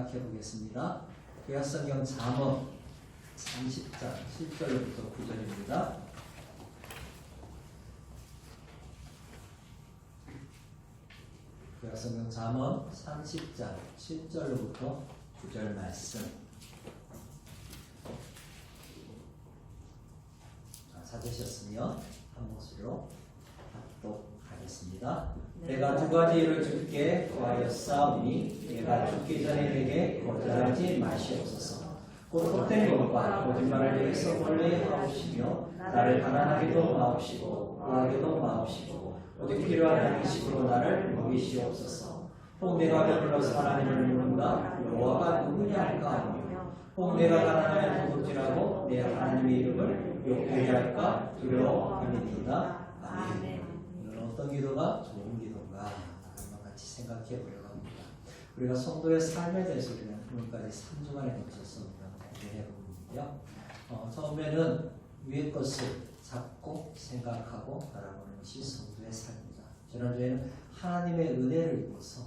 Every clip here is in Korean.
시작해 보겠습니다. 구약성경 잠언 30장 7절부터 9절입니다. 구약성경 잠언 30장 7절부터 9절 말씀. 찾으셨으면 한 목소리로 합독하겠습니다. 내가 두 가지 일을 주께 구하여 싸우니 내가 죽기 전에 내게 거절하지 마시옵소서. 곧 헛된 것과 거짓말을 위해서 멀리 하옵시며 나를 가난하게도 마옵시고 구하게도 마옵시고 오직 필요한 양식으로 나를 먹이시옵소서. 혹 내가 배불러서 하나님을 묻는다 여호와가 누구냐 할까 하며 혹 내가 가난하면 도둑질하고 내 하나님의 이름을 욕되게 할까 두려워함이니이다. 아멘. 오늘 어떤 기도가 좋은 기도인가 한번 같이 생각해 보려고 합니다. 우리가 성도의 삶에 대해서 우리는 오늘까지 3주간에 걸쳐서 공부해 보는데요. 처음에는 위의 것을 잡고 생각하고 바라보는 것이 성도의 삶입니다. 지난주에는 하나님의 은혜를 입어서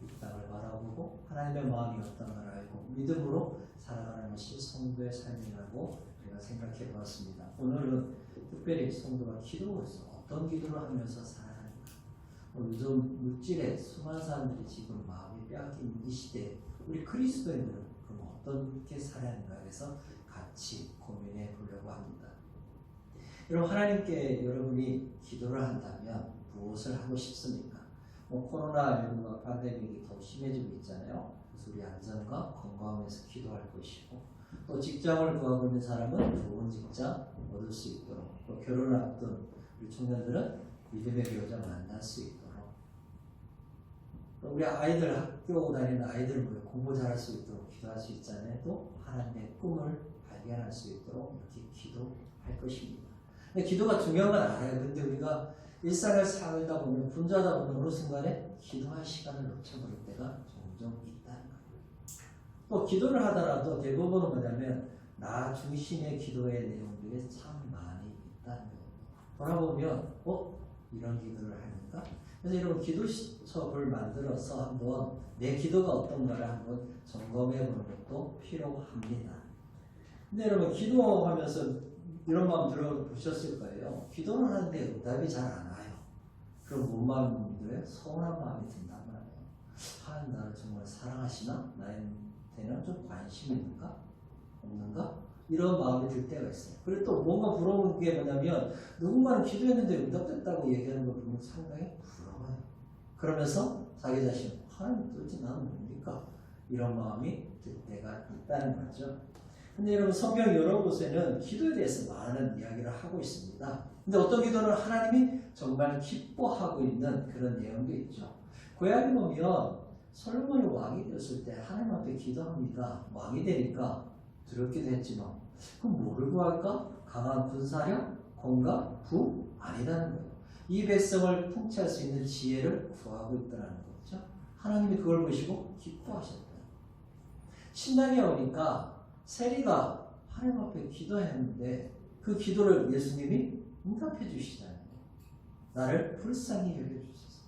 이 땅을 바라보고 하나님의 마음이 어떤가를 알고 믿음으로 살아가는 것이 성도의 삶이라고 우리가 생각해 보았습니다. 오늘은 특별히 성도가 기도에서 어떤 기도를 하면서 살아가는가. 요즘 물질에 수많은 사람들이 지금 마음이 빼앗긴 이 시대에 우리 그리스도인들은 그럼 어떻게 살아야 하는가 해서 같이 고민해 보려고 합니다. 여러분, 하나님께 여러분이 기도를 한다면 무엇을 하고 싶습니까? 코로나19가 팬데믹이 더 심해지고 있잖아요. 그래서 우리 안전과 건강에서 기도할 것이고, 또 직장을 구하고 있는 사람은 좋은 직장 얻을 수 있도록, 또 결혼을 앞둔 우리 청년들은 믿음의 배우자 만날 수 있도록, 또 우리 아이들 학교 다니는 아이들 공부 잘할 수 있도록 기도할 수 있잖아요. 또 하나님의 꿈을 발견할 수 있도록 이렇게 기도할 것입니다. 근데 기도가 중요한 건 알아요. 근데 우리가 일상을 살다 보면 분주하다 보면 어느 순간에 기도할 시간을 놓쳐버릴 때가 종종 있다는 거예요. 또 기도를 하더라도 대부분은 뭐냐면 나 중심의 기도의 내용들이 참 많이 있다는 거예요. 돌아보면 이런 기도를 하는가? 그래서 여러분 기도 수업을 만들어서 한번 내 기도가 어떤가를 한번 점검해 보는 것도 필요합니다. 근데 여러분 기도하면서 이런 마음 들어보셨을 거예요. 기도를 하는데 응답이 잘 안 와요. 그럼 뭔 마음이 들어요? 서운한 마음이 든단 말이에요. 하나님 나를 정말 사랑하시나? 나한테는 좀 관심이 있는가? 없는가? 이런 마음이 들 때가 있어요. 그리고 또 뭔가 부러운 게 뭐냐면 누군가는 기도했는데 응답됐다고 얘기하는 거 보면 상당히 부러워요. 그러면서 자기 자신 하나님 도대체 나는 뭡니까? 이런 마음이 들 때가 있다는 거죠. 근데 여러분 성경 여러 곳에는 기도에 대해서 많은 이야기를 하고 있습니다. 근데 어떤 기도는 하나님이 정말 기뻐하고 있는 그런 내용도 있죠. 구약에 보면 솔로몬이 왕이 되었을 때 하나님 앞에 기도합니다. 왕이 되니까 두렵기도 했지만 그럼 뭐를 구할까? 강한 군사력, 건강, 부? 아니라는 거예요. 이 백성을 통치할 수 있는 지혜를 구하고 있다는 거죠. 하나님이 그걸 보시고 기뻐하셨다. 신랑이 오니까 세리가 하나님 앞에 기도했는데 그 기도를 예수님이 응답해 주시잖아요. 나를 불쌍히 여겨주소서.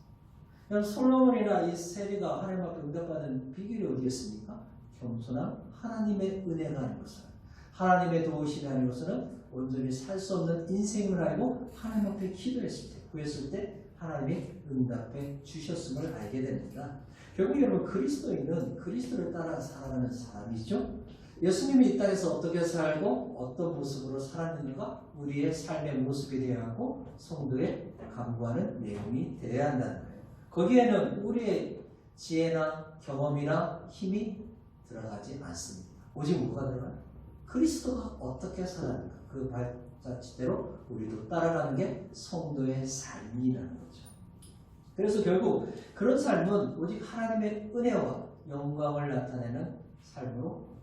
그럼 솔로몬이나 이 세리가 하나님 앞에 응답받은 비결이 어디였습니까? 겸손한 하나님의 은혜가 아닌 것을, 하나님의 도우심이 아닌 것은 온전히 살 수 없는 인생을 알고 하나님 앞에 기도했을 때, 구했을 때 하나님이 응답해 주셨음을 알게 됩니다. 결국 여러분 그리스도인은 그리스도를 따라 살아가는 사람이죠. 예수님이 이 땅에서 어떻게 살고 어떤 모습으로 살았는가 우리의 삶의 모습이 되어야 하고 성도의 간구하는 내용이 되어야 한다는 거예요. 거기에는 우리의 지혜나 경험이나 힘이 들어가지 않습니다. 오직 뭐가 들어가요? 그리스도가 어떻게 살았는가 그 발자취대로 우리도 따라가는 게 성도의 삶이라는 거죠. 그래서 결국 그런 삶은 오직 하나님의 은혜와 영광을 나타내는 삶으로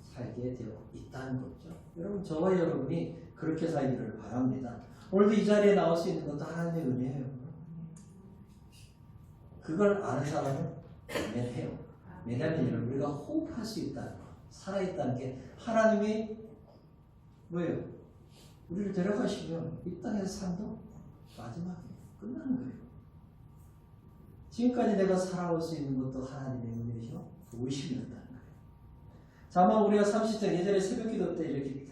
살게 되어 있다는 거죠. 여러분, 저와 여러분이 그렇게 살기를 바랍니다. 오늘도 이 자리에 나올 수 있는 것도 하나님의 은혜예요. 그걸 아는 사람은 은혜해요. 왜냐하면 여러분, 우리가 호흡할 수 있다는 것, 살아있다는 게 하나님이 뭐예요? 우리를 데려가시면 이 땅에서 삶도 마지막에 끝나는 거예요. 지금까지 내가 살아올 수 있는 것도 하나님의 은혜죠. 도우심이었다. 잠언 우리가 30장 예전에 새벽기도 때 이렇게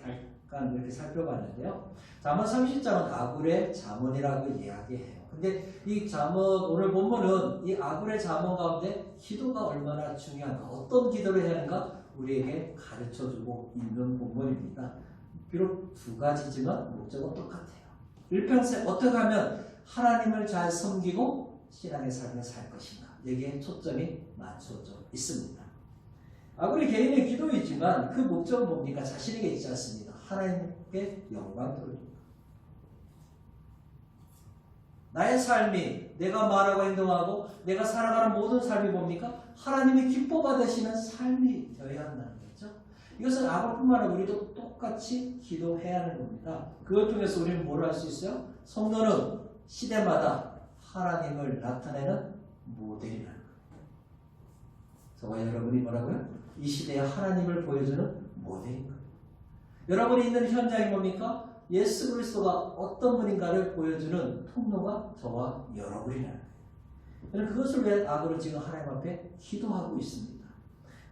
잠깐 이렇게 살펴봤는데요. 잠언 30장은 아굴의 잠언이라고 이야기해요. 근데 이 잠언 오늘 본문은 이 아굴의 잠언 가운데 기도가 얼마나 중요한가, 어떤 기도를 해야 하는가 우리에게 가르쳐주고 있는 본문입니다. 비록 두 가지지만 목적은 똑같아요. 일평생 어떻게 하면 하나님을 잘 섬기고 신앙의 삶을 살 것인가, 여기에 초점이 맞춰져 있습니다. 아굴이 개인의 기도이지만 그 목적은 뭡니까? 자신에게 있지 않습니다. 하나님께 영광 돌립니다. 나의 삶이, 내가 말하고 행동하고 내가 살아가는 모든 삶이 뭡니까? 하나님이 기뻐 받으시는 삶이 되어야 한다는 거죠. 이것은 아굴뿐만 아니라 우리도 똑같이 기도해야 하는 겁니다. 그걸 통해서 우리는 뭘 할 수 있어요? 성도는 시대마다 하나님을 나타내는 모델이라는 거예요. 저와 여러분이 뭐라고요? 이 시대에 하나님을 보여주는 모델인 거예요. 여러분이 있는 현장이 뭡니까? 예수 그리스도가 어떤 분인가를 보여주는 통로가 저와 여러분이라는 거예요. 그것을 위해 아굴은 지금 하나님 앞에 기도하고 있습니다.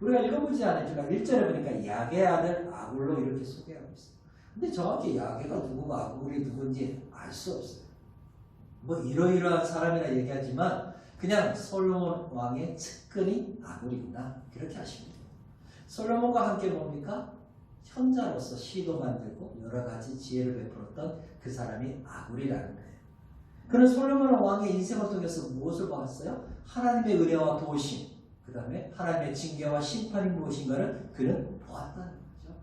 우리가 읽어보지 않았지만 1절에 보니까 야게 아들 아굴로 이렇게 소개하고 있어요. 근데 정확히 야게가 누구고 아굴이 누군지 알 수 없어요. 뭐 이러이러한 사람이라 얘기하지만 그냥 솔로몬 왕의 측근이 아굴이구나, 그렇게 하시면 돼요. 솔로몬과 함께 뭡니까? 현자로서 시도 만들고 여러 가지 지혜를 베풀었던 그 사람이 아굴이라는 거예요. 그는 솔로몬 왕의 인생을 통해서 무엇을 보았어요? 하나님의 은혜와 도우심, 그 다음에 하나님의 징계와 심판이 무엇인가를 그는 보았다는 거죠.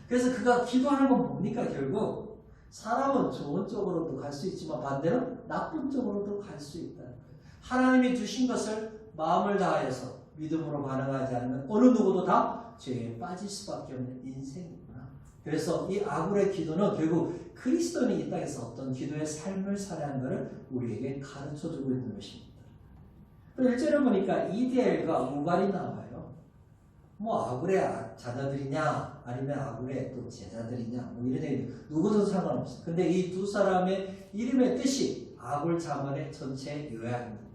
그래서 그가 기도하는 건 뭡니까? 결국 사람은 좋은 쪽으로도 갈 수 있지만 반대로 나쁜 쪽으로도 갈 수 있다는 거예요. 하나님이 주신 것을 마음을 다해서 믿음으로 반응하지 않으면 어느 누구도 다 죄에 빠질 수밖에 없는 인생이구나. 그래서 이 아굴의 기도는 결국 그리스도인이 이 땅에서 어떤 기도의 삶을 살아야 하는 것을 우리에게 가르쳐주고 있는 것입니다. 또 1절에 보니까 이디엘과 우갈이 나와요. 뭐 아굴의 자녀들이냐 아니면 아굴의 또 제자들이냐 뭐 이런 얘기 누구든 상관없어요. 근데 이 두 사람의 이름의 뜻이 아굴 자문의 전체 요약입니다.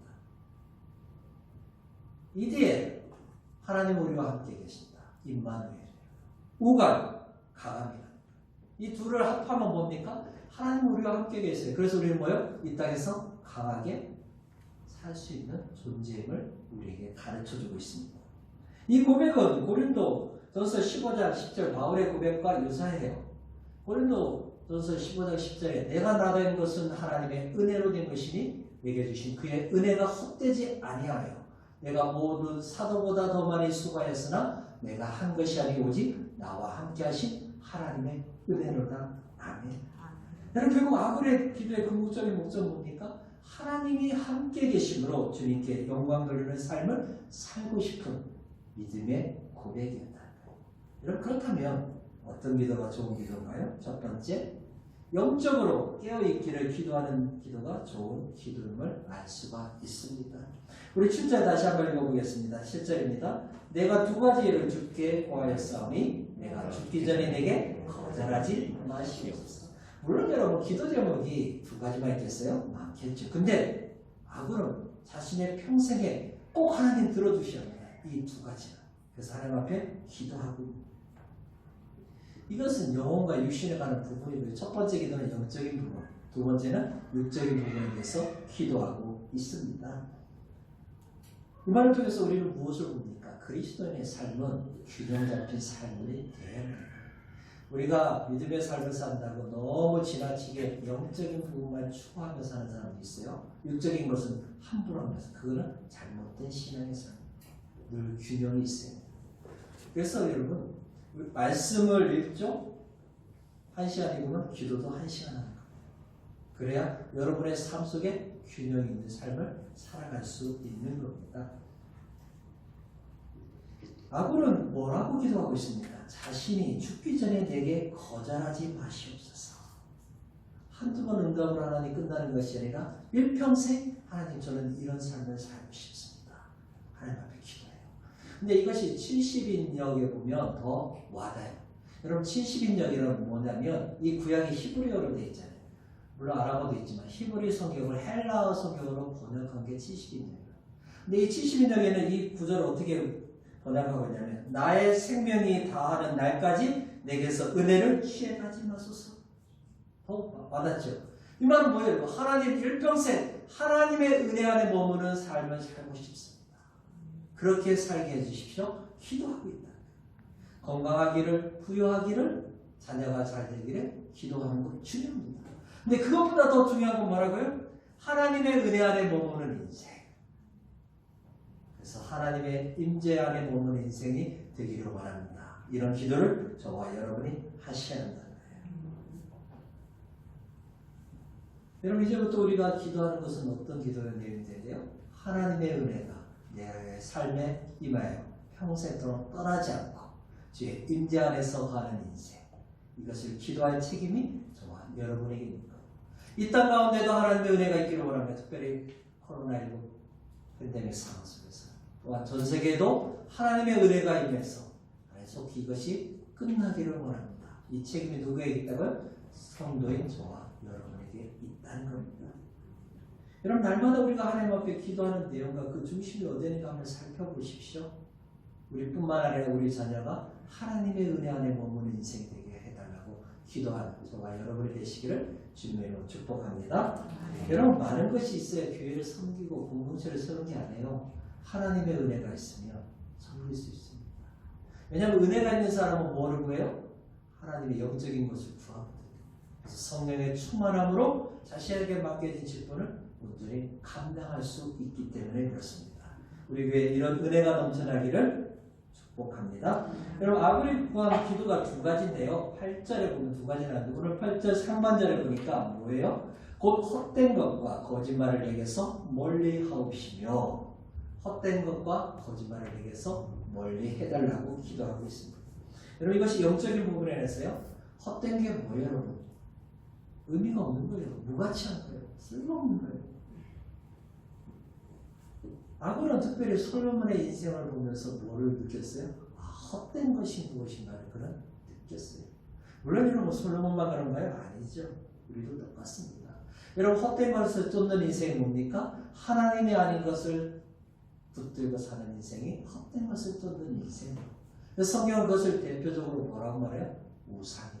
이디엘, 하나님 우리와 함께 계신다. 임마누엘이에요. 우갈, 강함이다. 이 둘을 합하면 뭡니까? 하나님 우리와 함께 계세요. 그래서 우리는 뭐요? 이 땅에서 강하게 살 수 있는 존재임을 우리에게 가르쳐주고 있습니다. 이 고백은 고린도 전서 15장 10절 바울의 고백과 유사해요. 고린도 전서 15장 10절에 내가 나된 것은 하나님의 은혜로 된 것이니 내게 주신 그의 은혜가 헛되지 아니하며 내가 모든 사도보다 더 많이 수고하였으나 내가 한 것이 아니고 오직 나와 함께 하신 하나님의 은혜로다. 아멘. 여러분 결국 아굴의 기도의 궁극적인 목적은 뭡니까? 하나님이 함께 계심으로 주님께 영광 돌리는 삶을 살고 싶은 믿음의 고백이었다. 여러분 그렇다면 어떤 기도가 좋은 기도인가요? 첫 번째, 영적으로 깨어있기를 기도하는 기도가 좋은 기도임을 알 수가 있습니다. 우리 7절 다시 한번 읽어보겠습니다. 7절입니다. 내가 두 가지 일을 주께 구하였사오니 내가 죽기 전에 내게 거절하지 마시옵소서. 물론 여러분 기도 제목이 두 가지만 있겠어요? 많겠죠. 근데 아굴은 자신의 평생에 꼭 하나님 들어주셔야 합니다. 이 두 가지는. 그래서 하나님 앞에 기도하고 있습니다. 이것은 영혼과 육신에 관한 부분이고요. 첫 번째 기도는 영적인 부분, 두 번째는 육적인 부분에 대해서 기도하고 있습니다. 이 말을 통해서 우리는 무엇을 봅니까? 그리스도인의 삶은 균형 잡힌 삶이 돼야 합니다. 우리가 믿음의 삶을 산다고 너무 지나치게 영적인 부분만 추구하며 사는 사람도 있어요. 육적인 것은 함부로 하면서 그거는 잘못된 신앙의 삶. 늘 균형이 있어요. 그래서 여러분 말씀을 읽죠? 1시간이고는 기도도 1시간 하는 겁니다. 그래야 여러분의 삶 속에 균형 있는 삶을 살아갈 수 있는 겁니다. 아굴은 뭐라고 기도하고 있습니까? 자신이 죽기 전에 내게 거절하지 마시옵소서. 한두 번 응답을 하나니 끝나는 것이 아니라 일평생 하나님 저는 이런 삶을 살고 싶습니다. 하나님 앞에 기도해요. 근데 이것이 70인역에 보면 더 와닿아요. 여러분 70인역이란 뭐냐면 이 구약이 히브리어로 되어 있잖아요. 물론 아람어도 있지만 히브리 성경을 헬라어 성경으로 번역한 게 70인역이에요. 근데 이 70인역에는 이 구절을 어떻게 번역하고 있냐면 나의 생명이 다하는 날까지 내게서 은혜를 취해가지 마소서. 받았죠. 이 말은 뭐예요? 하나님 일평생 하나님의 은혜 안에 머무는 삶을 살고 싶습니다. 그렇게 살게 해주십시오. 기도하고 있다. 건강하기를, 부유하기를, 자녀가 잘 되기를 기도하는 것 중요합니다. 근데 그것보다 더 중요한 건 뭐라고요? 하나님의 은혜 안에 머무는 인생. 그래서 하나님의 임재 안에 머무는 인생이 되기를 원합니다. 이런 기도를 저와 여러분이 하셔야 한다는 거예요. 여러분 이제부터 우리가 기도하는 것은 어떤 기도의 내용이 돼요? 하나님의 은혜가 내 삶에 임하여 평생도록 떠나지 않고 주의 임재 안에서 가는 인생. 이것을 기도할 책임이 저와 여러분에게 있는 거예요. 이 땅 가운데도 하나님의 은혜가 있기를 원합니다. 특별히 코로나19 팬데믹 상황 속에서 또한 전 세계에도 하나님의 은혜가 임해서 속히 이것이 끝나기를 원합니다. 이 책임이 누구에게 있다고요? 성도인 저와 여러분에게 있다는 겁니다. 여러분 날마다 우리가 하나님 앞에 기도하는 내용과 그 중심이 어디인가 한번 살펴보십시오. 우리뿐만 아니라 우리 자녀가 하나님의 은혜 안에 머무는 인생이 되게 해달라고 기도하는 저와 여러분이 되시기를 주님의 이름으로 축복합니다. 여러분 많은 것이 있어야 교회를 섬기고 공동체를 세우는 게 아니에요. 하나님의 은혜가 있으면 섬길 수 있습니다. 왜냐하면 은혜가 있는 사람은 뭐를 구해요? 하나님의 영적인 것을 구하거든요. 그래서 성령의 충만함으로 자신에게 맡겨진 직분을 온전히 감당할 수 있기 때문에 그렇습니다. 우리 교회에 이런 은혜가 넘쳐나기를 축복합니다. 여러분 아브리 구한 기도가 두 가지인데요. 8절에 보면 두 가지 나왔는데 오늘 8절 상반절에 보니까 뭐예요? 곧 헛된 것과 거짓말을 내게서 멀리 하옵시며 헛된 것과 거짓말을 내게서 멀리 해달라고 기도하고 있습니다. 여러분 이것이 영적인 부분에 대해서요. 헛된 게 뭐예요 여러분? 의미가 없는 거예요. 무가치한 거예요. 쓸모없는 거예요. 아브라함은 특별히 솔로몬의 인생을 보면서 뭐를 느꼈어요? 아, 헛된 것이 무엇인가를 그는 느꼈어요. 물론 여러분 솔로몬만 그런가요? 아니죠. 우리도 똑같습니다. 여러분 헛된 것을 쫓는 인생이 뭡니까? 하나님이 아닌 것을 붙들고 사는 인생이 헛된 것을 쫓는 인생이에요. 그래서 성경은 그것을 대표적으로 뭐라고 말해요? 우상이다.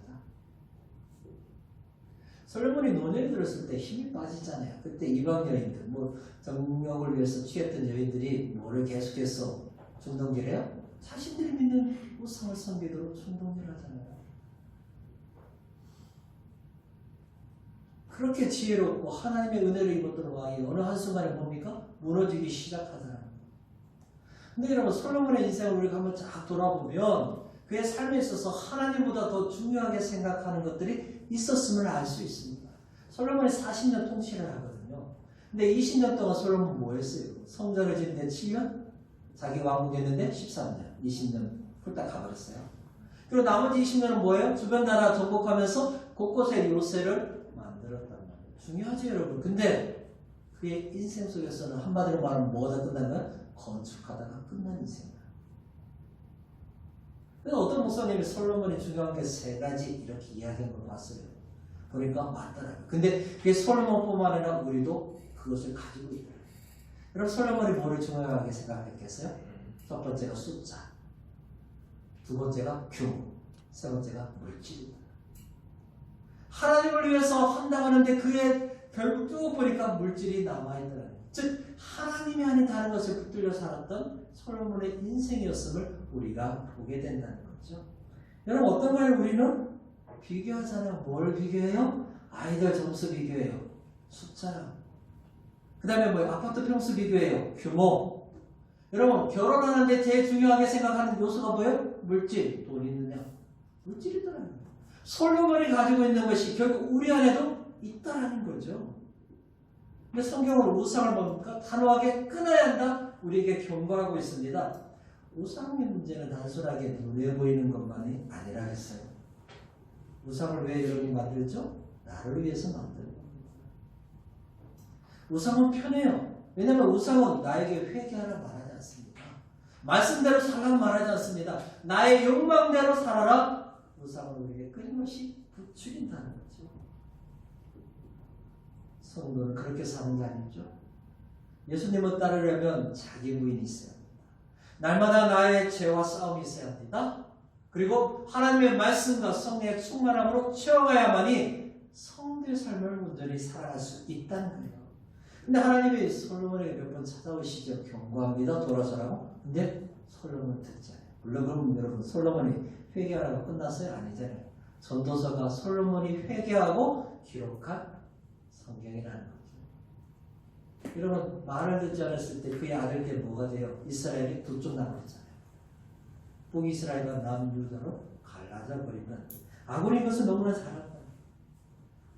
솔로몬이 노년이 들었을 때 힘이 빠지잖아요. 그때 이방 여인들, 정력을 위해서 취했던 여인들이 뭐를 계속해서 충동질해요? 자신들이 믿는 우상을 섬기도록 충동질하잖아요. 그렇게 지혜롭고 하나님의 은혜를 입었던 왕이 어느 한순간에 뭡니까? 무너지기 시작하잖아요. 근데 여러분 솔로몬의 인생을 우리가 한번 쫙 돌아보면 그의 삶에 있어서 하나님보다 더 중요하게 생각하는 것들이 있었음을 알 수 있습니다. 솔로몬이 40년 통치를 하거든요. 근데 20년 동안 솔로몬 뭐 했어요? 성전을 짓는데 7년? 자기 왕국했는데 13년, 20년 훌딱 가버렸어요. 그리고 나머지 20년은 뭐예요? 주변 나라 정복하면서 곳곳에 요새를 만들었단 말이에요. 중요하죠 여러분. 근데 그의 인생 속에서는 한마디로 말하면 뭐가 끝난 거야? 건축하다가 끝난 인생이야. 그래서 어떤 목사님이 솔로몬이 중요한 게 세 가지 이렇게 이야기한 걸 봤어요. 그러니까 맞더라고요. 근데 그게 솔로몬뿐만 아니라 우리도 그것을 가지고 있다. 그럼 솔로몬이 뭐를 중요하게 생각했겠어요? 첫 번째가 숫자, 두 번째가 규모, 세 번째가 물질이다. 하나님을 위해서 한다고 하는데 그의 결국 쭉 보니까 물질이 남아있더라고요. 즉 하나님이 아닌 다른 것을 붙들려 살았던 솔로몬의 인생이었음을 우리가 보게 된다는 거죠. 여러분 어떤 걸 우리는 비교하잖아요. 뭘 비교해요? 아이들 점수 비교해요. 숫자랑. 그 다음에 뭐예요? 아파트 평수 비교해요. 규모. 여러분 결혼하는데 제일 중요하게 생각하는 요소가 뭐예요? 물질. 돈 있느냐? 물질이더라고요. 솔로몬이 가지고 있는 것이 결국 우리 안에도 있다라는 거죠. 근데 성경은 우상을 뭡니까? 단호하게 끊어야 한다. 우리에게 경고하고 있습니다. 우상의 문제는 단순하게 눈에 보이는 것만이 아니라겠어요. 우상을 왜 여러분이 만들죠? 나를 위해서 만드는 겁니다. 우상은 편해요. 왜냐하면 우상은 나에게 회개하라 말하지 않습니다. 말씀대로 살라고 말하지 않습니다. 나의 욕망대로 살아라. 우상은 우리에게 끊임없이 부추긴다는 거죠. 성도는 그렇게 사는 게 아니죠. 예수님을 따르려면 자기 부인이 있어야 합니다. 날마다 나의 죄와 싸움이 있어야 합니다. 그리고 하나님의 말씀과 성령의 충만함으로 채워가야만이 성도의 삶을 온전히 살아갈 수 있다는 거예요. 근데 하나님이 솔로몬에게 몇 번 찾아오시죠. 경고합니다. 돌아서라고. 근데 솔로몬은 듣지 않아요. 물론 그럼 여러분 솔로몬이 회개하라고 끝났어요? 아니잖아요. 전도서가 솔로몬이 회개하고 기록한 성경이라는 거죠. 여러분 말을 듣지 않았을 때 그의 아들께 뭐가 돼요? 이스라엘이 두 쪽 나눠졌잖아요. 북이스라엘과 남유다로 갈라져 버리는 아군이 이것을 너무나 잘 안다.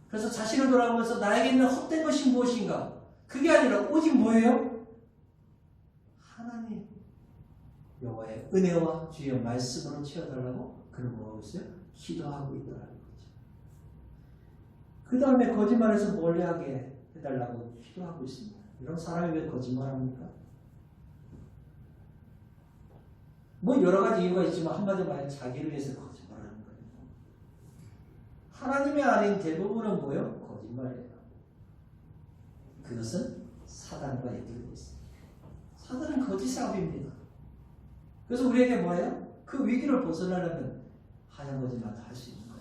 그래서 자신을 돌아보면서 나에게 있는 헛된 것이 무엇인가? 그게 아니라 오직 뭐예요? 하나님 여호와의 은혜와 주의 말씀으로 채워달라고 그는 뭐하고 있어요? 기도하고 있다는 거죠. 그 다음에 거짓말에서 멀리하게 해달라고 기도하고 있습니다. 이런 사람이 왜 거짓말합니까? 뭐 여러 가지 이유가 있지만 한마디로 말하면 자기를 위해서 거짓말하는 거예요. 하나님의 아닌 대부분은 뭐예요? 거짓말이에요. 그것은 사단과 연결되어 있습니다. 사단은 거짓사업입니다. 그래서 우리에게 뭐예요? 그 위기를 벗어나려면 하얀 거짓말도 할 수 있는 거야.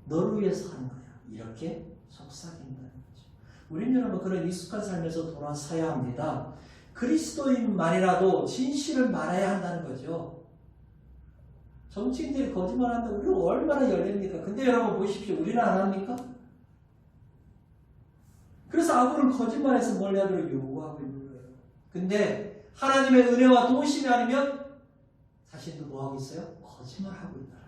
너를 위해서 하는 거야. 이렇게 속삭인다는 거죠. 우리는 여러분 그런 익숙한 삶에서 돌아서야 합니다. 그리스도인만이라도 진실을 말해야 한다는 거죠. 정치인들이 거짓말한다고 우리가 얼마나 열립니까? 근데 여러분 보십시오. 우리는 안 합니까? 그래서 아군은 거짓말에서 멀리하도록 요구하고 있는 거예요. 근데 하나님의 은혜와 도우심이 아니면 자신도 뭐하고 있어요? 거짓말하고 있다는 거예요.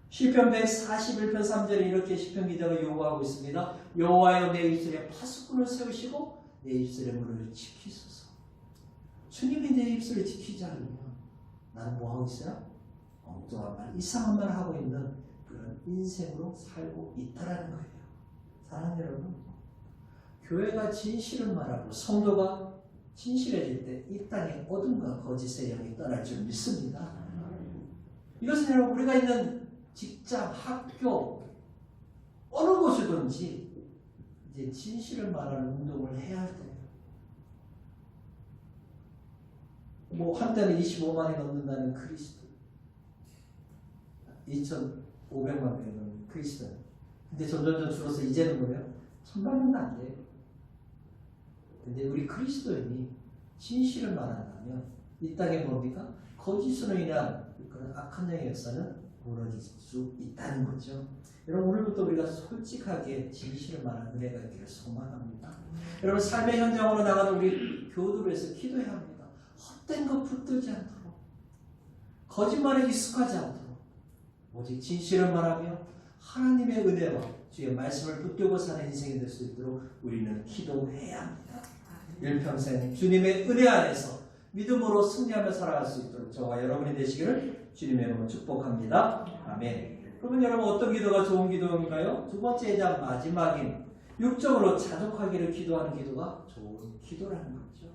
시편 141편 3절에 이렇게 시편 기자가 요구하고 있습니다. 여호와여 내 입술에 파수꾼을 세우시고 내 입술의 문을 지키소서. 주님이 내 입술을 지키지 않으면 나는 뭐하고 있어요? 엉뚱한 말, 이상한 말 하고 있는 그런 인생으로 살고 있다는 거예요. 사랑하는 여러분, 교회가 진실을 말하고 성도가 진실해질 때 이 땅에 어둠과 거짓의 영이 떠날 줄 믿습니다. 이것은 여러분 우리가 있는 직장, 학교, 어느 곳이든지 이제 진실을 말하는 운동을 해야 할 때예요. 뭐 한때는 25만이 넘는다는 그리스도, 2,500만 명이 넘는 그리스도. 근데 점점 줄어서 이제는 뭐예요? 1,000만 명도 안 돼요. 근데 우리 그리스도인이 진실을 말한다면 이 땅에 뭡니까? 거짓으로 인한 그런 악한 영의 역사는 무너질 수 있다는 거죠. 여러분 오늘부터 우리가 솔직하게 진실을 말하는 은혜가 있기를 소망합니다. 여러분 삶의 현장으로 나가는 우리 교도를 해서 기도해야 합니다. 헛된 것 붙들지 않도록, 거짓말에 익숙하지 않도록 오직 진실을 말하며 하나님의 은혜와 주의 말씀을 붙들고 사는 인생이 될 수 있도록 우리는 기도해야 합니다. 일평생 주님의 은혜 안에서 믿음으로 승리하며 살아갈 수 있도록 저와 여러분이 되시기를 주님의 이름으로 축복합니다. 아멘. 그러면 여러분 어떤 기도가 좋은 기도인가요? 두 번째 장 마지막인 육적으로 자족하기를 기도하는 기도가 좋은 기도라는 거죠.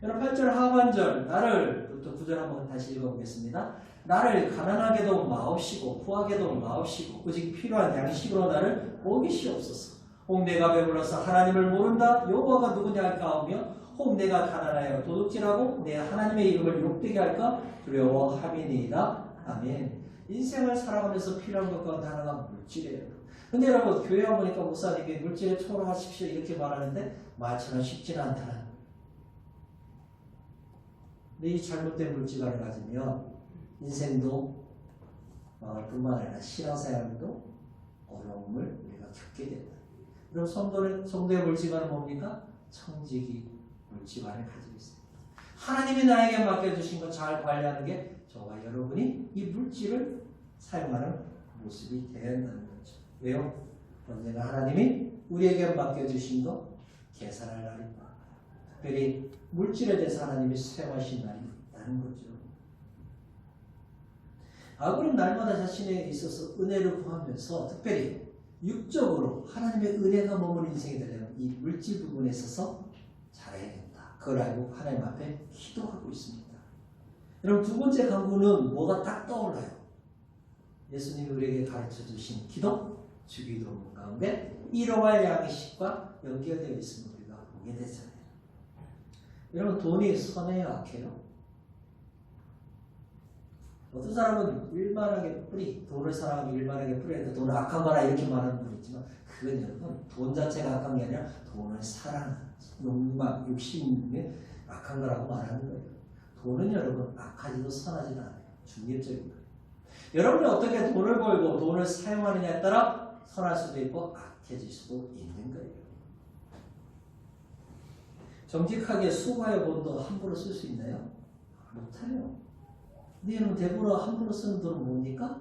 여러분 8절 하반절 나를부터 9절 한번 다시 읽어보겠습니다. 나를 가난하게도 마옵시고 부하게도 마옵시고 오직 필요한 양식으로 나를 먹이시옵소서. 혹 내가 배불러서 하나님을 모른다 여호와가 누구냐 할까 하며 혹 내가 가난하여 도둑질하고 내 하나님의 이름을 욕되게 할까 두려워함이니이다. 아멘. 인생을 살아가면서 필요한 것 가운데 하나가 물질이에요. 근데 여러분 교회 와보니까 목사님이 물질에 초월하십시오 이렇게 말하는데 말처럼 쉽지는 않다는. 근데 이 잘못된 물질관을 가지면 인생도 망할 뿐만 아니라 신앙생활도 어려움을 우리가 겪게 된다. 그럼 성도의 물질관은 뭡니까? 청지기 물질관을 가지고 있습니다. 하나님이 나에게 맡겨주신 것 잘 관리하는 게 저와 여러분이 이 물질을 사용하는 모습이 되어야 한다는 거죠. 왜요? 언제나 하나님이 우리에게 맡겨주신 것 계산할 날이 있다. 특별히 물질에 대해서 하나님이 사용하신 날이 있다는 거죠. 아군은 날마다 자신에 있어서 은혜를 구하면서 특별히 육적으로 하나님의 은혜가 머무는 인생이 되려면 이 물질 부분에 있어서 잘해야 된다. 그걸 알고 하나님 앞에 기도하고 있습니다. 여러분 두 번째 강구는 뭐가 딱 떠올라요? 예수님이 우리에게 가르쳐 주신 기도, 주기도 가운데 일용할 양식과 연결되어 있음을 우리가 보게 되잖아요. 여러분 돈이 선해요, 악해요? 어떤 사람은 일만하게 돈을 사랑하면 일만하게 뿌리니까 돈을 악한 거라 이렇게 말하는 분이 있지만 그건 여러분 돈 자체가 악한 게 아니라 돈을 사랑하는 욕망, 욕심이 악한 거라고 말하는 거예요. 돈은 여러분 악하지도 선하지도 않아요. 중립적인 거예요. 여러분이 어떻게 돈을 벌고 돈을 사용하느냐에 따라 선할 수도 있고 악해질 수도 있는 거예요. 정직하게 수고하여 본 돈 함부로 쓸 수 있나요? 못해요. 근데 여러분 대부분 함부로 쓰는 돈은 뭡니까?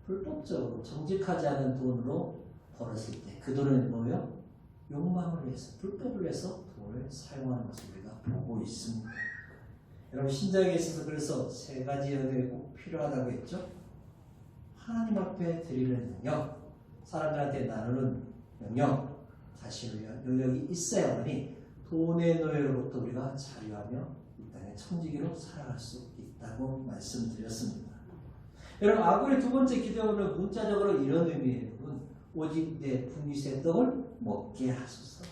불법적으로 정직하지 않은 돈으로 벌었을 때 그 돈은 뭐예요? 욕망을 위해서 불법을 위해서 돈을 사용하는 것을 우리가 보고 있습니다. 여러분 신자에게 있어서 그래서 세 가지 연결이 꼭 필요하다고 했죠. 하나님 앞에 드리는 능력, 사람들한테 나누는 능력, 자신을 위한 능력이 있어야만이 돈의 노예로부터 우리가 자유하며 이 땅의 청지기로 살아갈 수 있다고 말씀드렸습니다. 여러분 아굴의 두 번째 기도는 문자적으로 이런 의미예요. 오직 내 분깃의 떡을 먹게 하소서.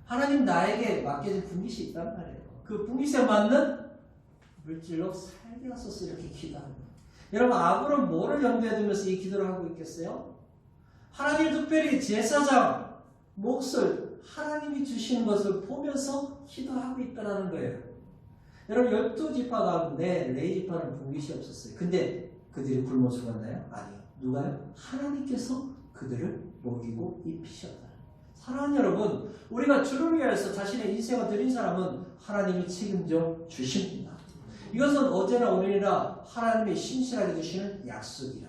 하나님 나에게 맡겨진 분깃이 있단 말이에요. 그 분깃에 맞는 물질로 살게 하소서 이렇게 기도합니다. 여러분 아굴은 뭐를 염두에 두면서 이 기도를 하고 있겠어요? 하나님 특별히 제사장, 몫을 하나님이 주시는 것을 보면서 기도하고 있다는 거예요. 여러분 12지파 가운데 레위지파는 분깃이 없었어요. 근데 그들이 굶어 죽었나요? 아니요. 누가요? 하나님께서 그들을 먹이고 입히셨다. 사랑하는 여러분, 우리가 주를 위해서 자신의 인생을 드린 사람은 하나님이 책임져 주십니다. 이것은 어제나 오늘이나 하나님이 신실하게 주시는 약속이라.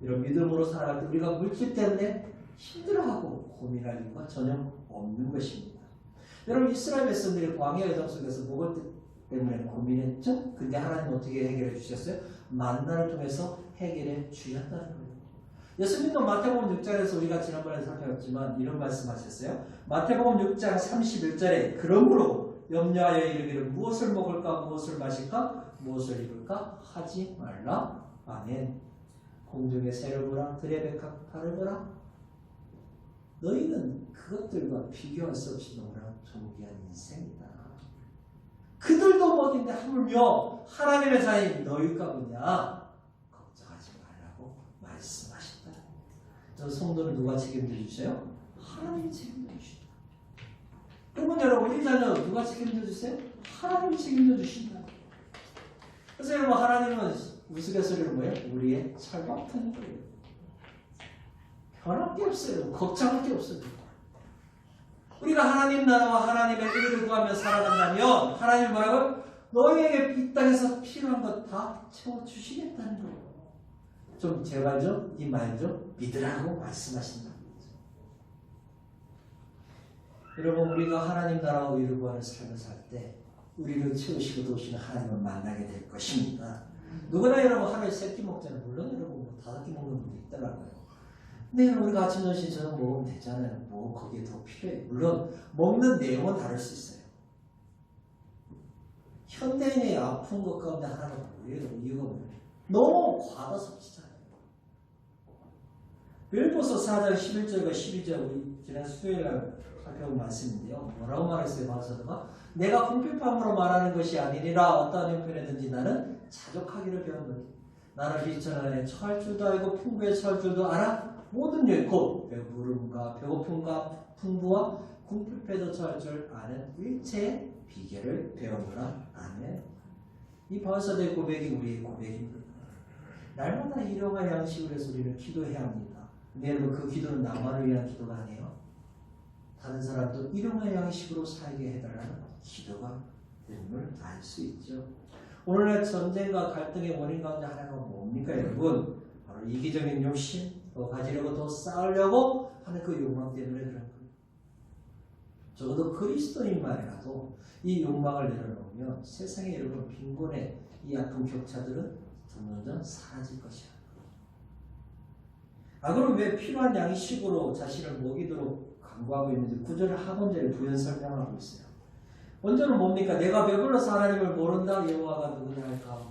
이런 믿음으로 살아갈 때 우리가 물질 때문에 힘들어하고 고민할 이유가 전혀 없는 것입니다. 여러분 이스라엘 백성들이 광야 여정 속에서 먹을 때문에 고민했죠? 근데 하나님 어떻게 해결해 주셨어요? 만나를 통해서 해결해 주셨다는 거예요. 예수님도 마태복음 6장에서 우리가 지난번에 살펴봤지만 이런 말씀하셨어요. 마태복음 6장 31절에 그러므로 염려하여 이르기를 무엇을 먹을까 무엇을 마실까 무엇을 입을까 하지 말라. 아멘. 공중의 새를 보라 들의 백합화를 보라. 너희는 그것들과 비교할 수 없이 너무나 존귀한 인생이다. 그들도 먹인데 하물며 하나님의 자녀인 너희가 뭐냐? 걱정하지 말라고 말씀하셨다. 저 성도는 누가 책임져 주세요? 하나님이 책임져 주신다. 그러면 여러분 우리 자녀 누가 책임져 주세요? 하나님이 책임져 주신다. 그래서 여러분 하나님은 우스갯소리로 뭐예요? 우리의 철밥통인 거예요. 변할 게 없어요. 걱정할 게 없어요. 우리가 하나님 나라와 하나님의 의를 구하며 살아간다면 하나님 뭐라고요? 너희에게 이 땅에서 필요한 것 다 채워주시겠다는 거예요. 좀 제발 좀 이 말 좀 믿으라고 말씀하신다는 거죠. 여러분 우리가 하나님 나라와 의를 구하는 삶을 살 때 우리를 채우시고 도우시는 하나님을 만나게 될 것입니다. 누구나 여러분 하루에 3끼 먹잖아요. 물론 여러분 뭐 5끼 먹는 분도 있더라고요. 근데 우리가 아침, 점심, 저녁 먹으면 되잖아요. 뭐 거기에 더 필요해요. 물론 먹는 내용은 다를 수 있어요. 현대인의 아픈 것 가운데 하나가 뭐예요? 이유가 뭐예요? 너무 과다 섭취잖아요. 빌보서 4장 11절과 12절 우리 지난 수요일날 살펴본 말씀인데요. 뭐라고 말했어요? 바울사도가 내가 궁핍함으로 말하는 것이 아니니라 어떠한 형편이든지 나는 자족하기를 배웠노니 나는 비천한 안에 처할 줄도 알고 풍부에 처할 줄도 알아. 모든 일 곧 배부름과 배고픔과 풍부와 궁핍에도 처할 줄 아는 일체의 비결을 배우노라. 아멘. 이 바울사도의 고백이 우리의 고백입니다. 날마다 일용할 양식을 해서 우리는 기도해야 합니다. 근데 여러분 그 기도는 나만을 위한 기도가 아니에요. 다른 사람도 일용할 양식으로 살게 해달라는 기도가 되는 알 수 있죠. 오늘날 전쟁과 갈등의 원인 가운데 하나가 뭡니까 여러분? 바로 이기적인 욕심, 더 가지려고 더 쌓으려고 하는 그 욕망 때문에 그런 거예요. 적어도 그리스도인만이라도 이 욕망을 내려놓으면 세상에 여러분 빈곤의 이 아픈 격차들은 점점 사라질 것이야. 그럼 왜 필요한 양식으로 자신을 먹이도록 강구하고 있는지 구절을 하번째를 부연 설명하고 있어요. 먼저는 뭡니까? 내가 배불러서 하나님을 모른다. 여호와가 누구냐 할까?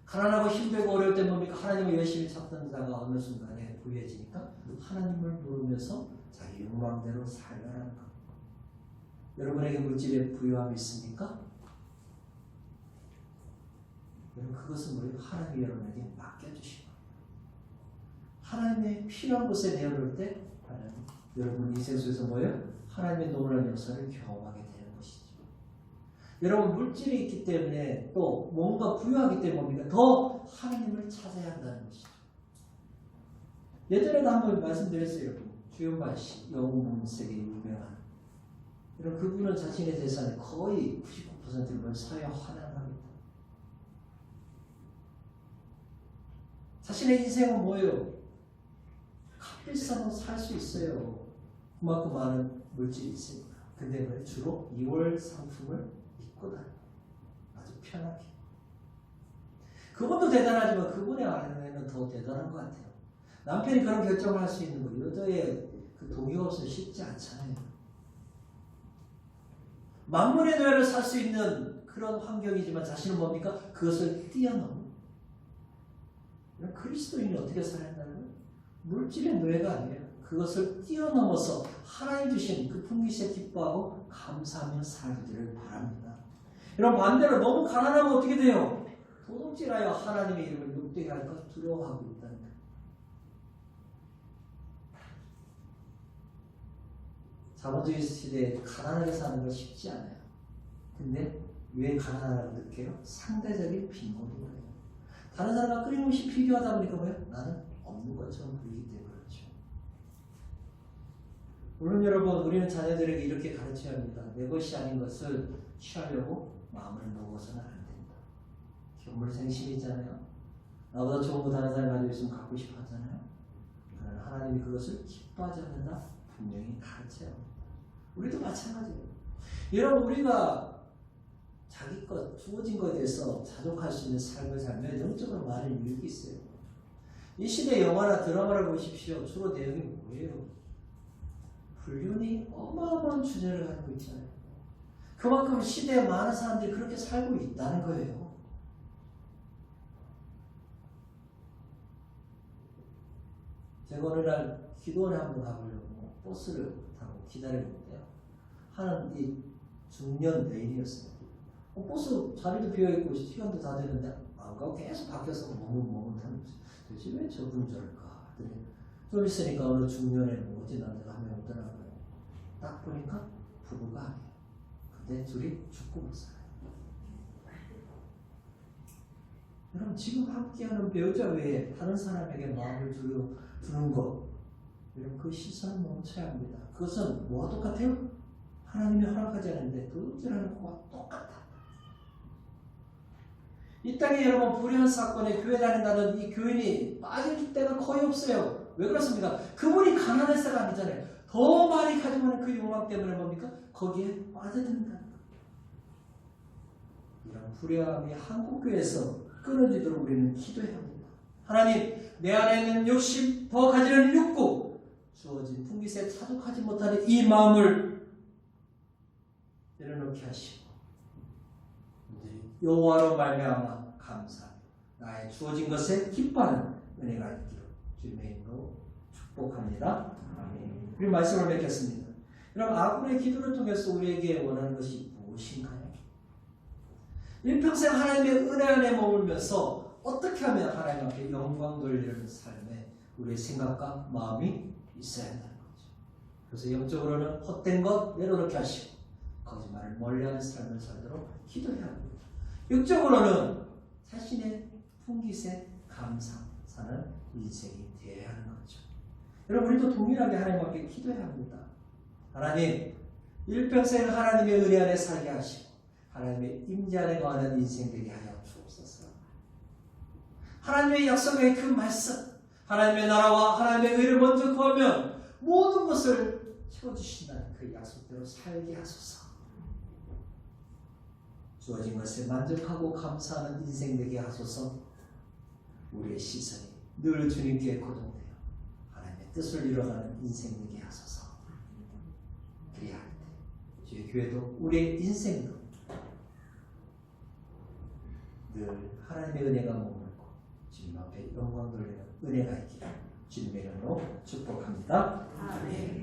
가난하고 힘들고 어려울 때 뭡니까? 하나님을 열심히 찾던 자가 어느 순간에 부유해지니까 하나님을 모르면서 자기 욕망대로 살려는 것. 여러분에게 물질의 부유함이 있습니까? 여러분 그것은 뭐예요? 하나님이 여러분에게 맡겨주신 거예요. 하나님의 필요한 곳에 내어놓을 때 여러분 인생 속에서 뭐예요? 하나님의 놀라운 역사를 경험하게 되는 것이죠. 여러분 물질이 있기 때문에 또 뭔가 부유하기 때문에 뭡니까? 더 하나님을 찾아야 한다는 것이죠. 예전에도 한번 말씀드렸어요. 여러분. 주영만 씨, 영웅문색에 유명한 여러분 그분은 자신의 재산의 거의 99%를 사회 환원합니다. 자신의 인생은 뭐예요? 값비싼 옷 살 수 있어요. 그만큼 많은 물질이 있으니까. 근데 왜 주로 2월 상품을 입고 다녀요. 아주 편하게. 그분도 대단하지만 그분의 아내는 더 대단한 것 같아요. 남편이 그런 결정을 할 수 있는 거 여자의 그 동의가 없으면 쉽지 않잖아요. 만문의 노예를 살 수 있는 그런 환경이지만 자신은 뭡니까? 그것을 뛰어넘는 그리스도인이 어떻게 살아야 한다는 거예요? 물질의 노예가 아니에요. 그것을 뛰어넘어서 하나님 주신 그 풍기시에 기뻐하고 감사하며 살기를 바랍니다. 여러분 반대로 너무 가난하면 어떻게 돼요? 도둑질하여 하나님의 이름을 욕되게 할까 두려워하고 있다는 거예요. 자본주의 시대에 가난하게 사는 건 쉽지 않아요. 근데 왜 가난하다고 느껴요? 상대적인 빈곤인 거예요. 다른 사람과 끊임없이 비교하다 보니까 뭐예요? 나는 없는 것처럼 보이기 때문에 그렇죠. 물론 여러분 우리는 자녀들에게 이렇게 가르쳐야 합니다. 내 것이 아닌 것을 취하려고 마음을 먹어서는 안 된다. 견물생심이잖아요. 나보다 좋은 거 다른 사람이 가지고 있으면 갖고 싶어 하잖아요. 하나님이 그것을 기뻐하지 않는다. 분명히 가르쳐야 합니다. 우리도 마찬가지예요. 여러분 우리가 자기 것, 주어진 것에 대해서 자족할 수 있는 삶을 살면 영적으로 많은 유익이 있어요. 이 시대 영화나 드라마를 보십시오. 주로 내용이 뭐예요? 불륜이 어마어마한 주제를 가지고 있잖아요. 그만큼 시대에 많은 사람들이 그렇게 살고 있다는 거예요. 제가 어느 날 기도원에 한번 가보려고 버스를 타고 기다리고 있는데요. 하는 이 중년 레인이었어요. 버스 자리도 비어있고 시간도 다 되는데 안 가고 계속 밖에서 머뭇머뭇하는 거죠. 도대체 왜 저분 저럴까? 좀 있으니까 어느 중년에 멋진 남자가 한 명 오더라고요. 딱 보니까 부부가 아니에요. 근데 둘이 죽고 못 살아요. 여러분 지금 함께하는 배우자 외에 다른 사람에게 마음을 두는 것 여러분 그 시선을 멈춰야 합니다. 그것은 뭐와 똑같아요? 하나님이 허락하지 않는데 도둑질하는 것과 똑같아. 이 땅에 여러분 불의한 사건에 교회 다닌다는 이 교인이 빠질 때가 거의 없어요. 왜 그렇습니까? 그분이 가난해서가 아니잖아요. 더 많이 가져가는 그 욕망 때문에 뭡니까? 거기에 빠져든다는 거예요. 이런 불의함이 한국교회에서 끊어지도록 우리는 기도해야 합니다. 하나님, 내 안에 있는 욕심, 더 가지는 욕구, 주어진 풍기세에 차족하지 못하는 이 마음을 내려놓게 하시고 여호와로 말미암아 감사하며 나의 주어진 것에 기뻐하는 은혜가 있기를 주님의 이름으로 축복합니다. 아멘. 그리고 말씀을 맺겠습니다. 여러분 아군의 기도를 통해서 우리에게 원하는 것이 무엇인가요? 일평생 하나님의 은혜 안에 머물면서 어떻게 하면 하나님 앞에 영광 돌리는 삶에 우리의 생각과 마음이 있어야 한다는 거죠. 그래서 영적으로는 헛된 것 내려놓게 하시고 거짓말을 멀리하는 삶을 살도록 기도해야 합니다. 육적으로는 자신의 풍깃에 감사 사는 인생이 되어야 하는 거죠. 여러분 우리도 동일하게 하나님 앞에 기도해야 합니다. 하나님 일평생 하나님의 은혜 안에 살게 하시고 하나님의 임재 안에 거하는 인생 되게 하여 주옵소서. 하나님의 약속의 그 말씀 하나님의 나라와 하나님의 의를 먼저 구하면 모든 것을 채워주신다는 그 약속대로 살게 하소서. 주어진 것에 만족하고 감사하는 인생 되게 하소서. 우리의 시선이 늘 주님께 고정되어 하나님의 뜻을 이뤄가는 인생 되게 하소서. 그래야 할 때 주의 교회도 우리의 인생도 늘 하나님의 은혜가 머물고 주님 앞에 영광 돌리는 은혜가 있기를 주님의 이름으로 축복합니다. 아멘.